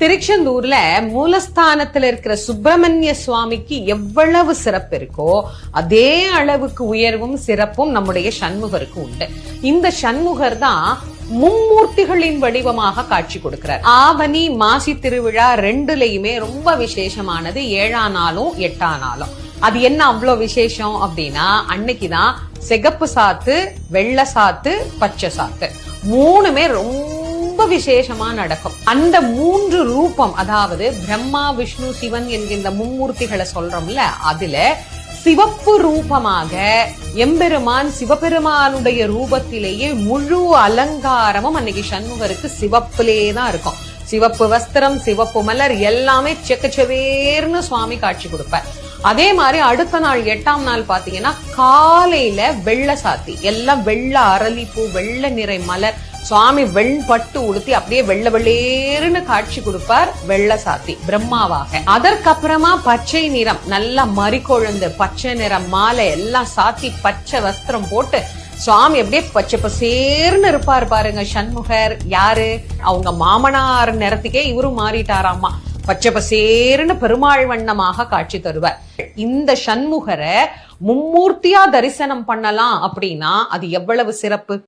திருச்செந்தூர்ல மூலஸ்தானத்துல இருக்கிற சுப்பிரமணிய சுவாமிக்கு எவ்வளவு சிறப்பு இருக்கோ அதே அளவுக்கு உயர்வும் சிறப்பும் நம்முடைய சண்முகருக்கு உண்டு. இந்த சண்முகர் தான் மும்மூர்த்திகளின் வடிவமாக காட்சி கொடுக்கிறார். ஆவணி மாசி திருவிழா ரெண்டுலயுமே ரொம்ப விசேஷமானது 7ஆம் நாளும் 8ஆம் நாளும். அது என்ன அவ்வளவு விசேஷம் அப்படின்னா, அன்னைக்குதான் சிகப்பு சாத்து, வெள்ளை சாத்து, பச்சை சாத்து மூணுமே ரொம்ப விசேஷமா நடக்கும். அந்த 3 ரூபம், அதாவது பிரம்மா விஷ்ணு சிவன் என்கின்ற மும்மூர்த்திகளை சொல்றோம்ல, அதுல சிவப்பு ரூபமாக எம்பெருமான் சிவபெருமானுடைய ரூபத்திலேயே முழு அலங்காரமும் அன்னைக்கு சண்முகருக்கு சிவப்பிலேதான் இருக்கும். சிவப்பு வஸ்திரம், சிவப்பு மலர் எல்லாமே செக்கச்சவேர்னு சுவாமி காட்சி கொடுப்பார். அதே மாதிரி அடுத்த நாள் 8ஆம் நாள் பாத்தீங்கன்னா காலையில வெள்ளை சாத்தி, எல்லாம் வெள்ளை அரளிப்பூ, வெள்ளை நிறை மலர், சுவாமி வெண்பட்டு உடுத்தி அப்படியே வெள்ளை வெள்ளேருன்னு காட்சி கொடுப்பார் வெள்ளை சாத்தி பிரம்மாவாக. அதற்கப்புறமா பச்சை நிறம், நல்லா மறிக்கொழுந்து பச்சை நிறம் மாலை எல்லாம் சாத்தி பச்சை வஸ்திரம் போட்டு சுவாமி அப்படியே பச்சை பசேர்னு இருப்பார் பாருங்க சண்முகர். யாரு? அவங்க மாமனார் நிறத்துக்கே இவரும் மாறிட்டாராமா. பச்சை பசேர்னு பெருமாள் வண்ணமாக காட்சி தருவார். இந்த சண்முகரை மும்மூர்த்தியா தரிசனம் பண்ணலாம் அப்படின்னா அது எவ்வளவு சிறப்பு.